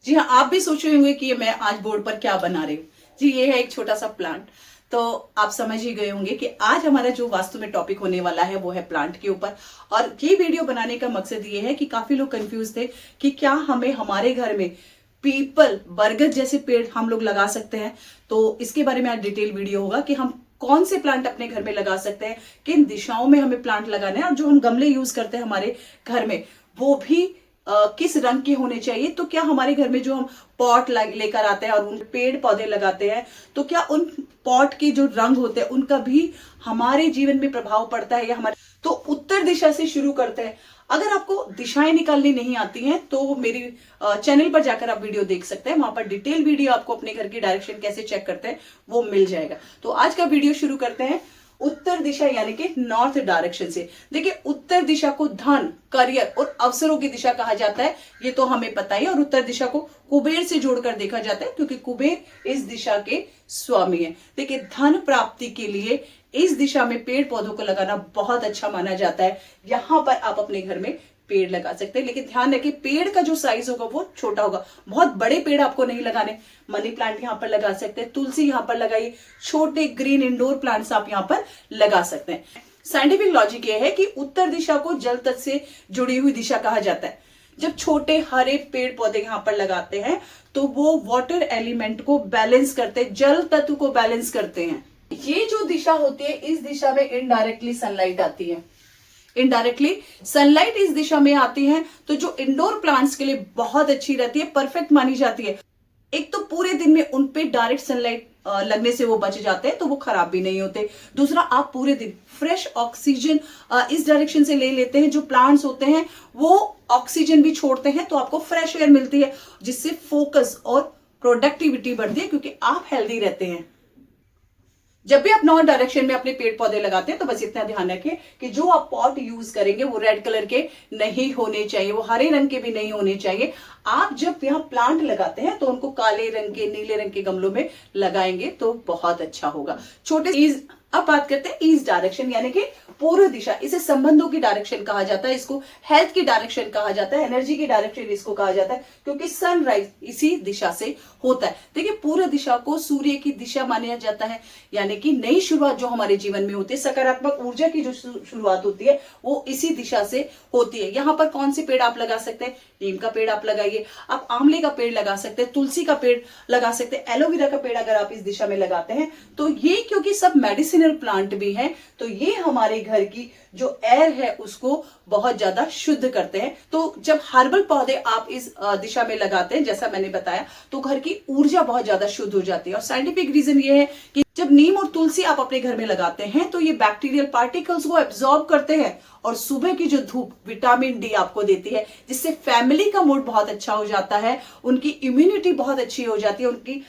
जी हाँ, आप भी सोच रहे होंगे कि ये मैं आज बोर्ड पर क्या बना रही हूँ। जी, ये है एक छोटा सा प्लांट। तो आप समझ ही गए होंगे कि आज हमारा जो वास्तु में टॉपिक होने वाला है वो है प्लांट के ऊपर। और ये वीडियो बनाने का मकसद ये है कि काफी लोग कंफ्यूज थे कि क्या हमें हमारे घर में पीपल, बरगद जैसे पेड़ हम लोग लगा सकते हैं। तो इसके बारे में आज डिटेल वीडियो होगा कि हम कौन से प्लांट अपने घर में लगा सकते हैं, किन दिशाओं में हमें प्लांट लगाना है, और जो हम गमले यूज करते हैं हमारे घर में वो भी किस रंग के होने चाहिए। तो क्या हमारे घर में जो हम पॉट लेकर आते हैं और उन पेड़ पौधे लगाते हैं, तो क्या उन पॉट के जो रंग होते हैं उनका भी हमारे जीवन में प्रभाव पड़ता है या हमारे। तो उत्तर दिशा से शुरू करते हैं। अगर आपको दिशाएं निकालनी नहीं आती हैं तो मेरी चैनल पर जाकर आप वीडियो देख सकते हैं। वहां पर डिटेल वीडियो आपको अपने घर की डायरेक्शन कैसे चेक करते हैं वो मिल जाएगा। तो आज का वीडियो शुरू करते हैं उत्तर दिशा यानी कि नॉर्थ डायरेक्शन से। देखिए, उत्तर दिशा को धन, करियर और अवसरों की दिशा कहा जाता है, ये तो हमें पता ही है। और उत्तर दिशा को कुबेर से जोड़कर देखा जाता है क्योंकि कुबेर इस दिशा के स्वामी है। देखिए, धन प्राप्ति के लिए इस दिशा में पेड़ पौधों को लगाना बहुत अच्छा माना जाता है। यहां पर आप अपने घर में पेड़ लगा सकते हैं, लेकिन ध्यान रखिए पेड़ का जो साइज होगा वो छोटा होगा। बहुत बड़े पेड़ आपको नहीं लगाने। मनी प्लांट यहाँ पर लगा सकते हैं, तुलसी यहाँ पर लगाइए, छोटे ग्रीन इंडोर प्लांट्स आप यहाँ पर लगा सकते हैं। साइंटिफिक लॉजिक ये है कि उत्तर दिशा को जल तत्व से जुड़ी हुई दिशा कहा जाता है। जब छोटे हरे पेड़ पौधे यहाँ पर लगाते हैं तो वो वाटर एलिमेंट को बैलेंस करते हैं, जल तत्व को बैलेंस करते हैं। ये जो दिशा होती है, इस दिशा में इनडायरेक्टली सनलाइट आती है। इनडायरेक्टली सनलाइट इस दिशा में आती है तो जो इंडोर प्लांट्स के लिए बहुत अच्छी रहती है, परफेक्ट मानी जाती है। एक तो पूरे दिन में उन पे डायरेक्ट सनलाइट लगने से वो बच जाते हैं तो वो खराब भी नहीं होते। दूसरा, आप पूरे दिन फ्रेश ऑक्सीजन इस डायरेक्शन से ले लेते हैं। जो प्लांट्स होते हैं वो ऑक्सीजन भी छोड़ते हैं तो आपको फ्रेश एयर मिलती है, जिससे फोकस और प्रोडक्टिविटी बढ़ती है क्योंकि आप हेल्दी रहते हैं। जब भी आप नॉर्थ डायरेक्शन में अपने पेड़ पौधे लगाते हैं तो बस इतना ध्यान रखें कि जो आप पॉट यूज करेंगे वो रेड कलर के नहीं होने चाहिए, वो हरे रंग के भी नहीं होने चाहिए। आप जब यहाँ प्लांट लगाते हैं तो उनको काले रंग के, नीले रंग के गमलों में लगाएंगे तो बहुत अच्छा होगा। छोटे अब बात करते हैं ईस्ट डायरेक्शन यानी कि पूर्व दिशा। इसे संबंधों की डायरेक्शन कहा जाता है, इसको हेल्थ की डायरेक्शन कहा जाता है, एनर्जी की डायरेक्शन इसको कहा जाता है क्योंकि सनराइज इसी दिशा से होता है। देखिए, पूर्व दिशा को सूर्य की दिशा माना जाता है, यानी कि नई शुरुआत जो हमारे जीवन में होती है, सकारात्मक ऊर्जा की जो शुरुआत होती है वो इसी दिशा से होती है। यहाँ पर कौन से पेड़ आप लगा सकते हैं? नीम का पेड़ आप लगाइए, आप आंवले का पेड़ लगा सकते हैं, तुलसी का पेड़ लगा सकते हैं, एलोवेरा का पेड़ अगर आप इस दिशा में लगाते हैं तो ये क्योंकि सब मेडिसिनल प्लांट भी हैं तो ये हमारे घर की जो एयर है उसको बहुत ज्यादा शुद्ध करते हैं। तो जब हर्बल पौधे आप इस दिशा में लगाते हैं, जैसा मैंने बताया, तो घर की ऊर्जा बहुत ज्यादा शुद्ध हो जाती है। और साइंटिफिक रीजन ये है कि जब नीम और तुलसी आप अपने घर में लगाते हैं तो ये बैक्टीरियल पार्टिकल्स को एब्जॉर्ब करते हैं और सुबह की जो धूप विटामिन डी आपको देती है, जिससे फैमिली का मूड बहुत अच्छा हो जाता है, उनकी इम्यूनिटी बहुत अच्छी हो जाती है, उनकी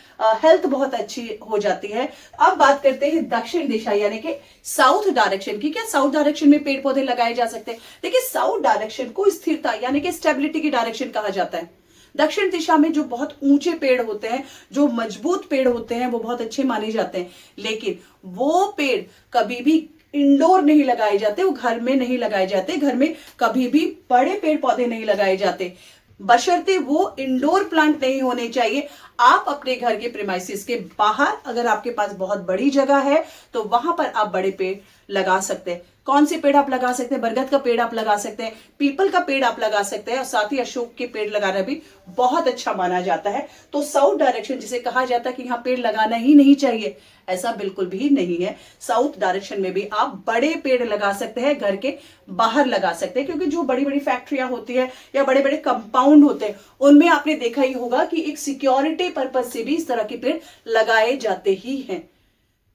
हेल्थ बहुत अच्छी हो जाती है। अब बात करते हैं दक्षिण दिशा यानी कि साउथ डायरेक्शन की। क्या साउथ डायरेक्शन में पेड़ पौधे लगाए जा सकते हैं? देखिए, साउथ डायरेक्शन को स्थिरता यानी कि स्टेबिलिटी की डायरेक्शन कहा जाता है। दक्षिण दिशा में जो बहुत ऊंचे पेड़ होते हैं, जो मजबूत पेड़ होते हैं, वो बहुत अच्छे माने जाते हैं, लेकिन वो पेड़ कभी भी इंडोर नहीं लगाए जाते, वो घर में नहीं लगाए जाते। घर में कभी भी बड़े पेड़ पौधे नहीं लगाए जाते, बशर्ते वो इंडोर प्लांट नहीं होने चाहिए। आप अपने घर के प्रीमाइसेस के बाहर, अगर आपके पास बहुत बड़ी जगह है तो वहां पर आप बड़े पेड़ लगा सकते हैं। कौन से पेड़ आप लगा सकते हैं? बरगद का पेड़ आप लगा सकते हैं, पीपल का पेड़ आप लगा सकते हैं, और साथ ही अशोक के पेड़ लगाना भी बहुत अच्छा माना जाता है। तो साउथ डायरेक्शन जिसे कहा जाता है कि यहाँ पेड़ लगाना ही नहीं चाहिए, ऐसा बिल्कुल भी नहीं है। साउथ डायरेक्शन में भी आप बड़े पेड़ लगा सकते हैं, घर के बाहर लगा सकते हैं, क्योंकि जो बड़ी बड़ी फैक्ट्रियां होती है या बड़े बड़े कंपाउंड होते हैं उनमें आपने देखा ही होगा कि एक सिक्योरिटी पर्पज से भी इस तरह के पेड़ लगाए जाते ही हैं।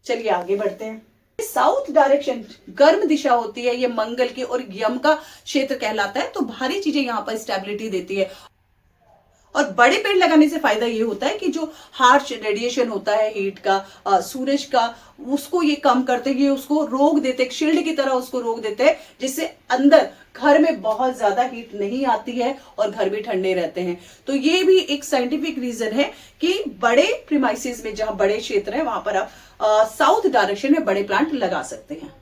चलिए आगे बढ़ते हैं। साउथ डायरेक्शन गर्म दिशा होती है, ये मंगल की और यम का क्षेत्र कहलाता है, तो भारी चीजें यहां पर स्टेबिलिटी देती है। और बड़े पेड़ लगाने से फायदा ये होता है कि जो हार्श रेडिएशन होता है हीट का, सूरज का, उसको ये कम करते हैं, ये उसको रोक देते हैं, शील्ड की तरह उसको रोक देते हैं, जिससे अंदर घर में बहुत ज्यादा हीट नहीं आती है और घर भी ठंडे रहते हैं। तो ये भी एक साइंटिफिक रीजन है कि बड़े प्रीमाइसेस में, जहां बड़े क्षेत्र है, वहां पर आप साउथ डायरेक्शन में बड़े प्लांट लगा सकते हैं।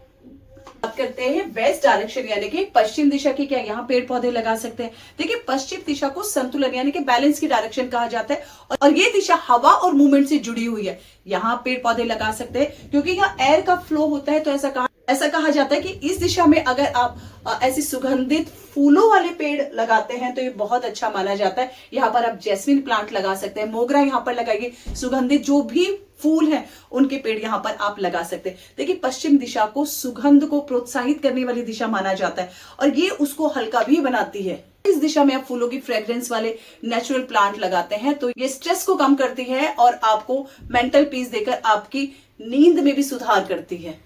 बात करते हैं वेस्ट डायरेक्शन यानी कि पश्चिम दिशा की, क्या यहाँ पेड़ पौधे लगा सकते हैं? देखिए, पश्चिम दिशा को संतुलन यानी कि बैलेंस की डायरेक्शन कहा जाता है और ये दिशा हवा और मूवमेंट से जुड़ी हुई है। यहाँ पेड़ पौधे लगा सकते हैं क्योंकि यहाँ एयर का फ्लो होता है। तो ऐसा कहा जाता है कि इस दिशा में अगर आप ऐसी सुगंधित फूलों वाले पेड़ लगाते हैं तो ये बहुत अच्छा माना जाता है। यहाँ पर आप जैस्मिन प्लांट लगा सकते हैं, मोगरा यहाँ पर लगाइए, सुगंधित जो भी फूल हैं उनके पेड़ यहाँ पर आप लगा सकते हैं। देखिए, पश्चिम दिशा को सुगंध को प्रोत्साहित करने वाली दिशा माना जाता है और ये उसको हल्का भी बनाती है। इस दिशा में आप फूलों की फ्रेग्रेंस वाले नेचुरल प्लांट लगाते हैं तो ये स्ट्रेस को कम करती है और आपको मेंटल पीस देकर आपकी नींद में भी सुधार करती है।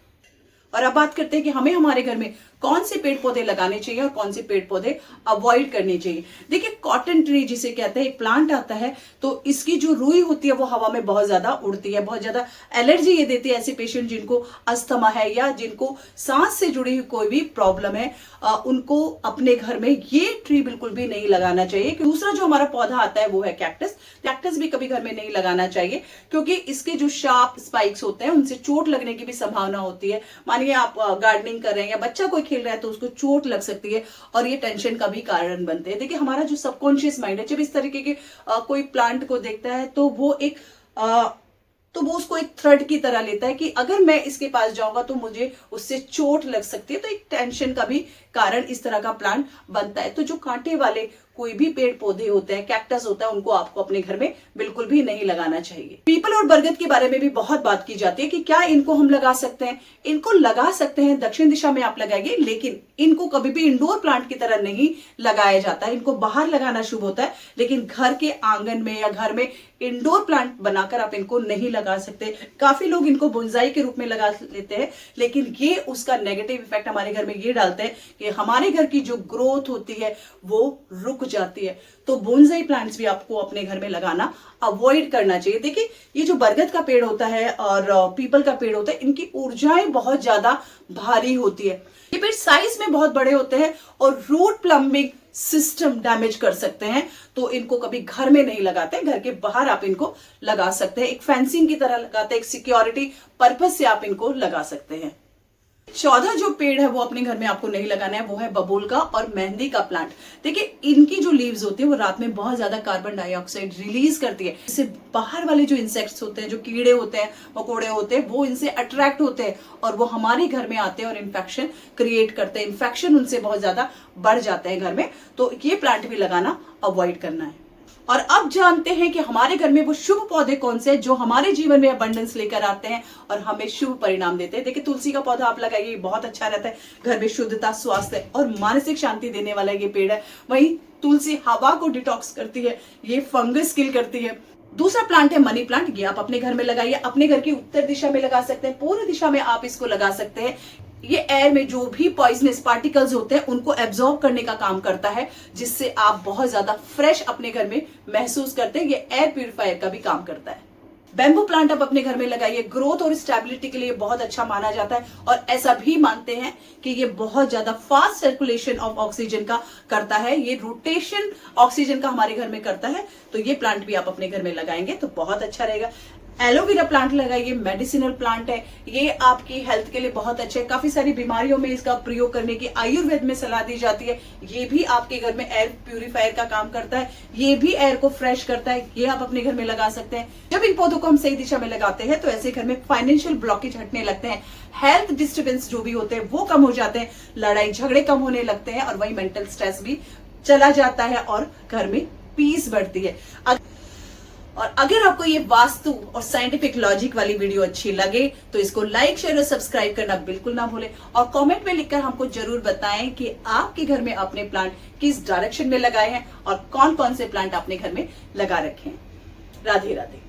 और अब बात करते हैं कि हमें हमारे घर में कौन से पेड़ पौधे लगाने चाहिए और कौन से पेड़ पौधे अवॉइड करने चाहिए। देखिए, कॉटन ट्री जिसे कहते हैं, एक प्लांट आता है तो इसकी जो रुई होती है वो हवा में बहुत ज्यादा उड़ती है, बहुत ज्यादा एलर्जी ये देती है। ऐसे पेशेंट जिनको अस्थमा है या जिनको सांस से जुड़ी हुई कोई भी प्रॉब्लम है उनको अपने घर में ये ट्री बिल्कुल भी नहीं लगाना चाहिए। दूसरा जो हमारा पौधा आता है वो है कैक्टस। कैक्टस भी कभी घर में नहीं लगाना चाहिए क्योंकि इसके जो शार्प स्पाइक्स होते हैं उनसे चोट लगने की भी संभावना होती है। मानिए आप गार्डनिंग कर रहे हैं या बच्चा कोई खेल रहा है तो उसको चोट लग सकती है और ये टेंशन का भी कारण बनते हैं। देखिए, हमारा जो सबकॉन्शियस माइंड है जब इस तरीके के कोई प्लांट को देखता है तो वो उसको एक थ्रेड की तरह लेता है कि अगर मैं इसके पास जाऊंगा तो मुझे उससे चोट लग सकती है। तो एक टेंशन का भी कारण इस तरह का प्लांट बनता है। तो जो कांटे वाले कोई भी पेड़ पौधे होते हैं, कैक्टस होता है, उनको आपको अपने घर में बिल्कुल भी नहीं लगाना चाहिए। पीपल और बरगद के बारे में भी बहुत बात की जाती है कि क्या इनको हम लगा सकते हैं। इनको लगा सकते हैं, दक्षिण दिशा में आप लगाइए, लेकिन इनको कभी भी इंडोर प्लांट की तरह नहीं लगाया जाता है। इनको बाहर लगाना शुभ होता है, लेकिन घर के आंगन में या घर में इंडोर प्लांट बनाकर आप इनको नहीं लगा सकते। काफी लोग इनको बोनसाई के रूप में लगा लेते हैं, लेकिन ये उसका नेगेटिव इफेक्ट हमारे घर में ये डालते हैं कि हमारे घर की जो ग्रोथ होती है वो रुक जाती है। तो बोनसाई प्लांट्स भी आपको अपने घर में लगाना अवॉइड करना चाहिए। देखिए, ये जो बरगद का पेड़ होता है और पीपल का पेड़ होता है, इनकी ऊर्जाएं बहुत ज्यादा भारी होती है। ये पेड़ साइज में बहुत बड़े होते हैं और रूट प्लम्बिंग सिस्टम डैमेज कर सकते हैं, तो इनको कभी घर में नहीं लगाते। घर के बाहर आप इनको लगा सकते हैं, एक फेंसिंग की तरह लगाते हैं, एक सिक्योरिटी पर्पज से आप इनको लगा सकते हैं। 14 जो पेड़ है वो अपने घर में आपको नहीं लगाना है, वो है बबूल का और मेहंदी का प्लांट। देखिए, इनकी जो लीव्स होती है वो रात में बहुत ज्यादा कार्बन डाइऑक्साइड रिलीज करती है। इससे बाहर वाले जो इंसेक्ट्स होते हैं, जो कीड़े होते हैं, मकोड़े होते हैं, वो इनसे अट्रैक्ट होते हैं और वो हमारे घर में आते हैं और इन्फेक्शन क्रिएट करते हैं। इन्फेक्शन उनसे बहुत ज्यादा बढ़ जाते हैं घर में, तो ये प्लांट भी लगाना अवॉइड करना है। और अब जानते हैं कि हमारे घर में वो शुभ पौधे कौन से हैं जो हमारे जीवन में अबंडेंस लेकर आते हैं और हमें शुभ परिणाम देते हैं। देखिए, तुलसी का पौधा आप लगाइए, बहुत अच्छा रहता है। घर में शुद्धता, स्वास्थ्य और मानसिक शांति देने वाला ये पेड़ है। वहीं तुलसी हवा को डिटॉक्स करती है, ये फंगस किल करती है। दूसरा प्लांट है मनी प्लांट। ये आप अपने घर में लगाइए, अपने घर की उत्तर दिशा में लगा सकते हैं, पूर्व दिशा में आप इसको लगा सकते हैं। ये एयर में जो भी पॉइजनस पार्टिकल्स होते हैं उनको एब्जॉर्ब करने का काम करता है, जिससे आप बहुत ज्यादा फ्रेश अपने घर में महसूस करते हैं। ये एयर प्यूरिफायर का भी काम करता है। बैम्बू प्लांट आप अपने घर में लगाइए, ग्रोथ और स्टेबिलिटी के लिए बहुत अच्छा माना जाता है और ऐसा भी मानते हैं कि ये बहुत ज्यादा फास्ट सर्कुलेशन ऑफ ऑक्सीजन का करता है। ये रोटेशन ऑक्सीजन का हमारे घर में करता है, तो ये प्लांट भी आप अपने घर में लगाएंगे तो बहुत अच्छा रहेगा। एलोवेरा प्लांट लगाइए, मेडिसिनल प्लांट है, ये आपकी हेल्थ के लिए बहुत अच्छे है। काफी सारी बीमारियों में इसका प्रयोग करने की आयुर्वेद में सलाह दी जाती है। ये भी आपके घर में एयर प्यूरिफायर का काम करता है, ये भी एयर को फ्रेश करता है। ये आप अपने घर में लगा सकते हैं। जब इन पौधों को हम सही दिशा में लगाते हैं तो ऐसे घर में फाइनेंशियल ब्लॉकेज हटने लगते हैं, हेल्थ डिस्टर्बेंस जो भी होते हैं वो कम हो जाते हैं, लड़ाई झगड़े कम होने लगते हैं और वही मेंटल स्ट्रेस भी चला जाता है और घर में पीस बढ़ती है। और अगर आपको ये वास्तु और साइंटिफिक लॉजिक वाली वीडियो अच्छी लगे तो इसको लाइक, शेयर और सब्सक्राइब करना बिल्कुल ना भूलें और कमेंट में लिखकर हमको जरूर बताएं कि आपके घर में आपने प्लांट किस डायरेक्शन में लगाए हैं और कौन कौन से प्लांट आपने घर में लगा रखे हैं। राधे राधे।